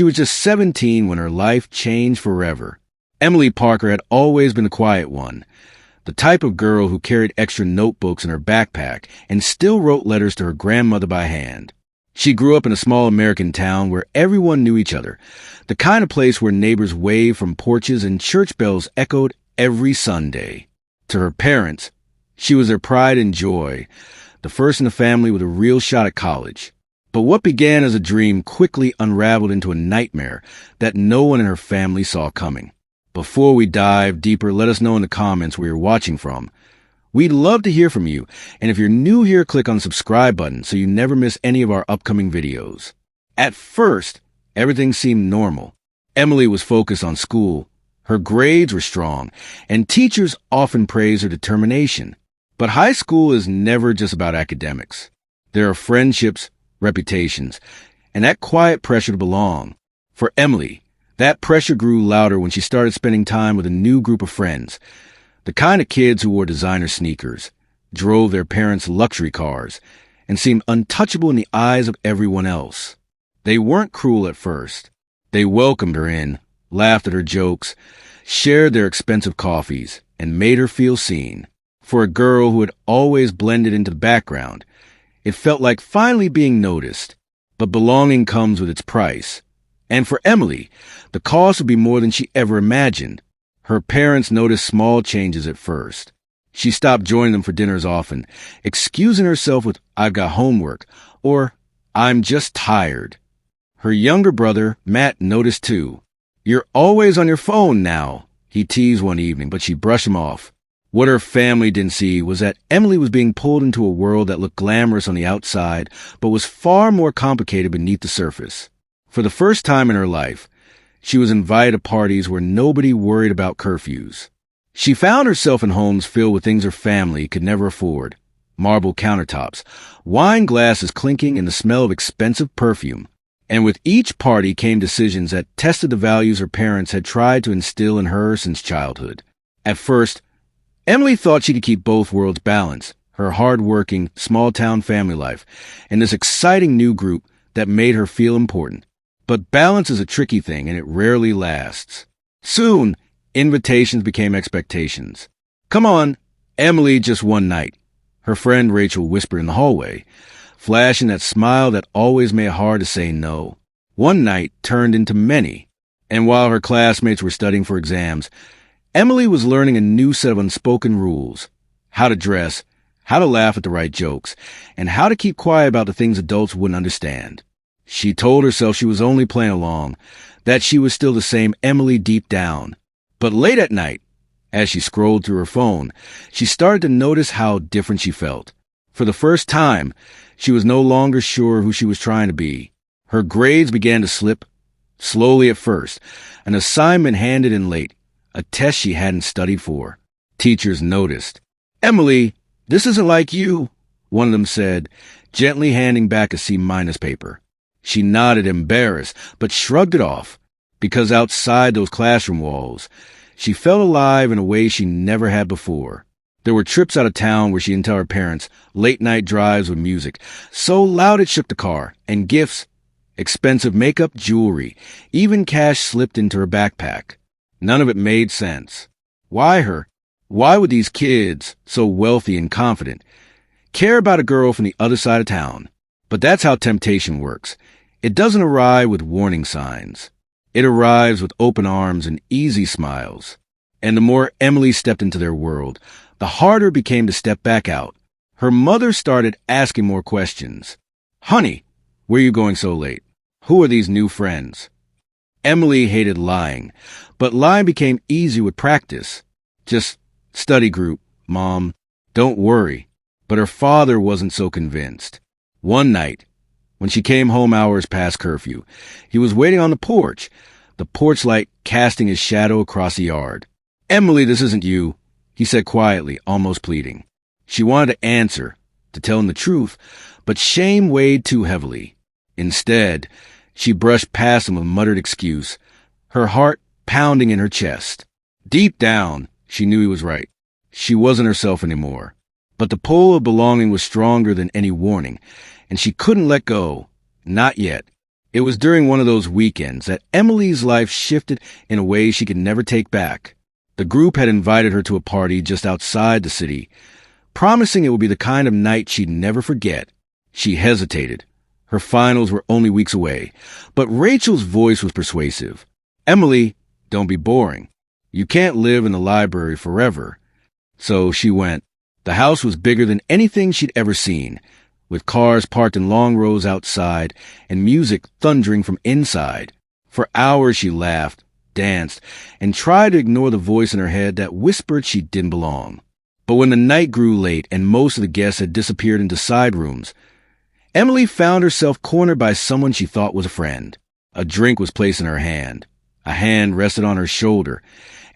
She was just 17 when her life changed forever. Emily Parker had always been the quiet one, the type of girl who carried extra notebooks in her backpack and still wrote letters to her grandmother by hand. She grew up in a small American town where everyone knew each other, the kind of place where neighbors waved from porches and church bells echoed every Sunday. To her parents, she was their pride and joy, the first in the family with a real shot at college. But what began as a dream quickly unraveled into a nightmare that no one in her family saw coming. Before we dive deeper, let us know in the comments where you're watching from. We'd love to hear from you, and if you're new here, click on the subscribe button so you never miss any of our upcoming videos. At first, everything seemed normal. Emily was focused on school. Her grades were strong, and teachers often praised her determination. But high school is never just about academics. There are friendships, reputations, and that quiet pressure to belong. For Emily, that pressure grew louder when she started spending time with a new group of friends, the kind of kids who wore designer sneakers, drove their parents' luxury cars, and seemed untouchable in the eyes of everyone else. They weren't cruel at first. They welcomed her in, laughed at her jokes, shared their expensive coffees, and made her feel seen. For a girl who had always blended into the background, it felt like finally being noticed. But belonging comes with its price. And for Emily, the cost would be more than she ever imagined. Her parents noticed small changes at first. She stopped joining them for dinners often, excusing herself with, "I've got homework," or, "I'm just tired." Her younger brother, Matt, noticed too. "You're always on your phone now," he teased one evening, but she brushed him off. What her family didn't see was that Emily was being pulled into a world that looked glamorous on the outside, but was far more complicated beneath the surface. For the first time in her life, she was invited to parties where nobody worried about curfews. She found herself in homes filled with things her family could never afford. Marble countertops, wine glasses clinking, and the smell of expensive perfume. And with each party came decisions that tested the values her parents had tried to instill in her since childhood. At first, Emily thought she could keep both worlds balanced, her hard-working, small-town family life, and this exciting new group that made her feel important. But balance is a tricky thing, and it rarely lasts. Soon, invitations became expectations. "Come on, Emily, just one night," her friend Rachel whispered in the hallway, flashing that smile that always made it hard to say no. One night turned into many, and while her classmates were studying for exams, Emily was learning a new set of unspoken rules: how to dress, how to laugh at the right jokes, and how to keep quiet about the things adults wouldn't understand. She told herself she was only playing along, that she was still the same Emily deep down. But late at night, as she scrolled through her phone, she started to notice how different she felt. For the first time, she was no longer sure who she was trying to be. Her grades began to slip, slowly at first, an assignment handed in late, a test she hadn't studied for. Teachers noticed. "Emily, this isn't like you," one of them said, gently handing back a C- paper. She nodded, embarrassed, but shrugged it off, because outside those classroom walls, she felt alive in a way she never had before. There were trips out of town where she didn't tell her parents, late-night drives with music, so loud it shook the car, and gifts, expensive makeup, jewelry, even cash slipped into her backpack. None of it made sense. Why her? Why would these kids, so wealthy and confident, care about a girl from the other side of town? But that's how temptation works. It doesn't arrive with warning signs. It arrives with open arms and easy smiles. And the more Emily stepped into their world, the harder it became to step back out. Her mother started asking more questions. "Honey, where are you going so late? Who are these new friends?" Emily hated lying, but lying became easy with practice. "Just study group, Mom. Don't worry." But her father wasn't so convinced. One night, when she came home hours past curfew, he was waiting on the porch light casting his shadow across the yard. "Emily, this isn't you," he said quietly, almost pleading. She wanted to answer, to tell him the truth, but shame weighed too heavily. Instead, she brushed past him with a muttered excuse, her heart pounding in her chest. Deep down, she knew he was right. She wasn't herself anymore. But the pull of belonging was stronger than any warning, and she couldn't let go. Not yet. It was during one of those weekends that Emily's life shifted in a way she could never take back. The group had invited her to a party just outside the city, promising it would be the kind of night she'd never forget. She hesitated. Her finals were only weeks away, but Rachel's voice was persuasive. "Emily, don't be boring. You can't live in the library forever." So she went. The house was bigger than anything she'd ever seen, with cars parked in long rows outside and music thundering from inside. For hours she laughed, danced, and tried to ignore the voice in her head that whispered she didn't belong. But when the night grew late and most of the guests had disappeared into side rooms, Emily found herself cornered by someone she thought was a friend. A drink was placed in her hand. A hand rested on her shoulder,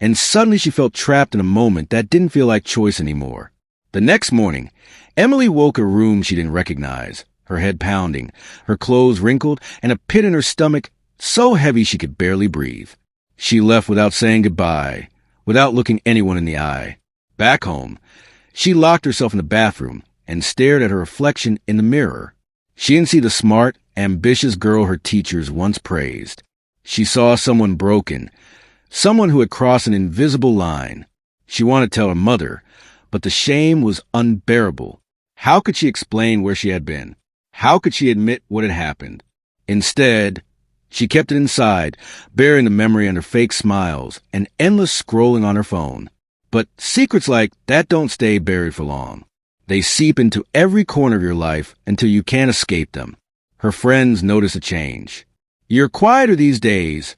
and suddenly she felt trapped in a moment that didn't feel like choice anymore. The next morning, Emily woke a room she didn't recognize, her head pounding, her clothes wrinkled, and a pit in her stomach so heavy she could barely breathe. She left without saying goodbye, without looking anyone in the eye. Back home, she locked herself in the bathroom and stared at her reflection in the mirror. She didn't see the smart, ambitious girl her teachers once praised. She saw someone broken, someone who had crossed an invisible line. She wanted to tell her mother, but the shame was unbearable. How could she explain where she had been? How could she admit what had happened? Instead, she kept it inside, burying the memory under fake smiles and endless scrolling on her phone. But secrets like that don't stay buried for long. They seep into every corner of your life until you can't escape them. Her friends notice a change. "You're quieter these days,"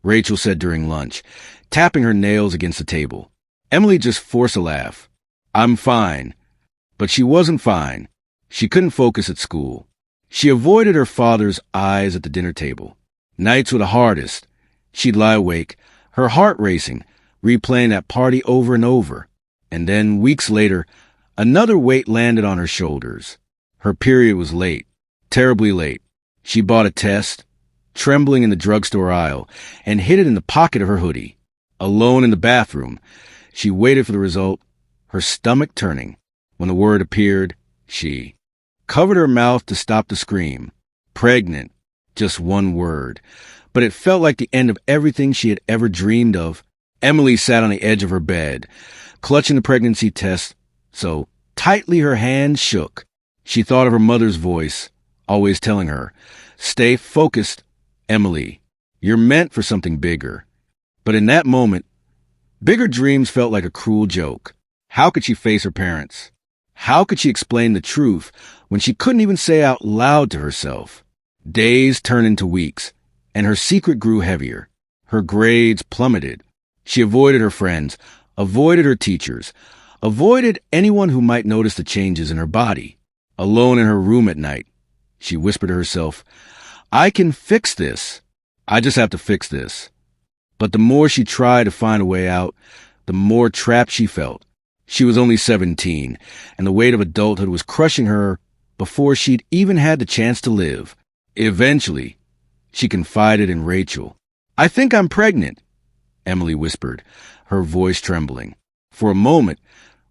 Rachel said during lunch, tapping her nails against the table. Emily just forced a laugh. "I'm fine." But she wasn't fine. She couldn't focus at school. She avoided her father's eyes at the dinner table. Nights were the hardest. She'd lie awake, her heart racing, replaying that party over and over. And then, weeks later, another weight landed on her shoulders. Her period was late, terribly late. She bought a test, trembling in the drugstore aisle, and hid it in the pocket of her hoodie. Alone in the bathroom, she waited for the result, her stomach turning. When the word appeared, she covered her mouth to stop the scream. Pregnant. Just one word. But it felt like the end of everything she had ever dreamed of. Emily sat on the edge of her bed, clutching the pregnancy test so tightly her hands shook. She thought of her mother's voice, always telling her, "Stay focused, Emily. You're meant for something bigger." But in that moment, bigger dreams felt like a cruel joke. How could she face her parents? How could she explain the truth when she couldn't even say out loud to herself? Days turned into weeks, and her secret grew heavier. Her grades plummeted. She avoided her friends, avoided her teachers, avoided anyone who might notice the changes in her body. Alone in her room at night, she whispered to herself, "I can fix this. I just have to fix this." But the more she tried to find a way out, the more trapped she felt. She was only 17, and the weight of adulthood was crushing her before she'd even had the chance to live. Eventually, she confided in Rachel. "I think I'm pregnant," Emily whispered, her voice trembling. For a moment,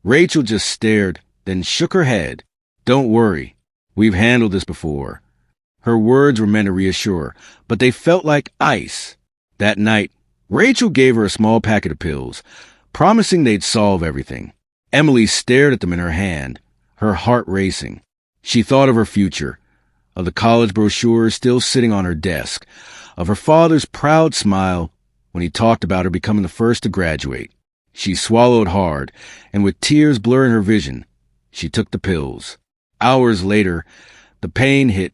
Rachel just stared, then shook her head. "Don't worry. We've handled this before." Her words were meant to reassure, but they felt like ice. That night, Rachel gave her a small packet of pills, promising they'd solve everything. Emily stared at them in her hand, her heart racing. She thought of her future, of the college brochures still sitting on her desk, of her father's proud smile when he talked about her becoming the first to graduate. She swallowed hard, and with tears blurring her vision, she took the pills. Hours later, the pain hit,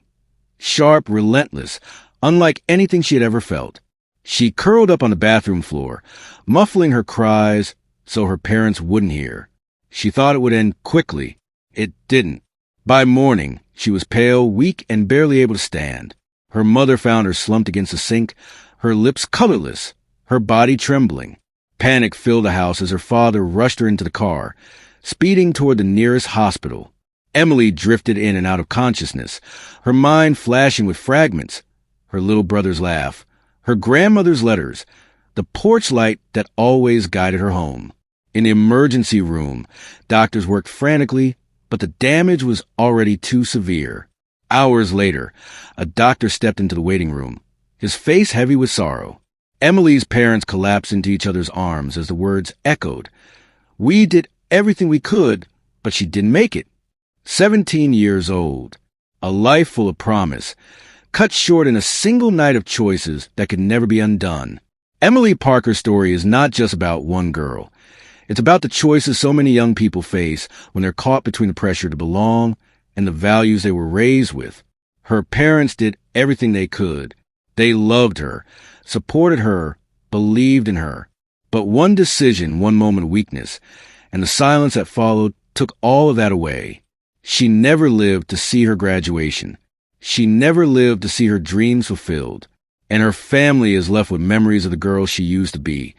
sharp, relentless, unlike anything she had ever felt. She curled up on the bathroom floor, muffling her cries so her parents wouldn't hear. She thought it would end quickly. It didn't. By morning, she was pale, weak, and barely able to stand. Her mother found her slumped against the sink, her lips colorless, her body trembling. Panic filled the house as her father rushed her into the car, speeding toward the nearest hospital. Emily drifted in and out of consciousness, her mind flashing with fragments. Her little brother's laugh, her grandmother's letters, the porch light that always guided her home. In the emergency room, doctors worked frantically, but the damage was already too severe. Hours later, a doctor stepped into the waiting room, his face heavy with sorrow. Emily's parents collapsed into each other's arms as the words echoed. We did everything we could, but she didn't make it. 17 years old, a life full of promise, cut short in a single night of choices that could never be undone. Emily Parker's story is not just about one girl. It's about the choices so many young people face when they're caught between the pressure to belong and the values they were raised with. Her parents did everything they could. They loved her, supported her, believed in her. But one decision, one moment of weakness, and the silence that followed took all of that away. She never lived to see her graduation. She never lived to see her dreams fulfilled. And her family is left with memories of the girl she used to be,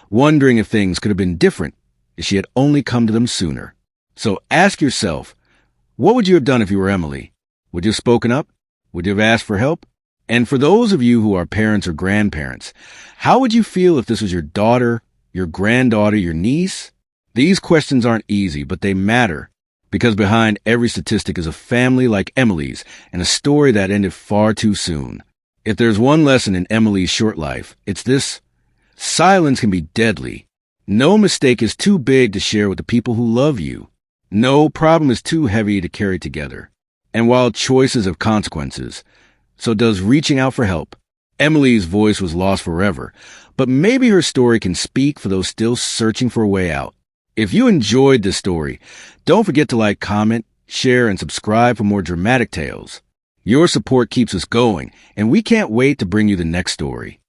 wondering if things could have been different if she had only come to them sooner. So ask yourself, what would you have done if you were Emily? Would you have spoken up? Would you have asked for help? And for those of you who are parents or grandparents, how would you feel if this was your daughter, your granddaughter, your niece? These questions aren't easy, but they matter, because behind every statistic is a family like Emily's and a story that ended far too soon. If there's one lesson in Emily's short life, it's this: silence can be deadly. No mistake is too big to share with the people who love you. No problem is too heavy to carry together. And while choices have consequences, so does reaching out for help. Emily's voice was lost forever, but maybe her story can speak for those still searching for a way out. If you enjoyed this story, don't forget to like, comment, share, and subscribe for more dramatic tales. Your support keeps us going, and we can't wait to bring you the next story.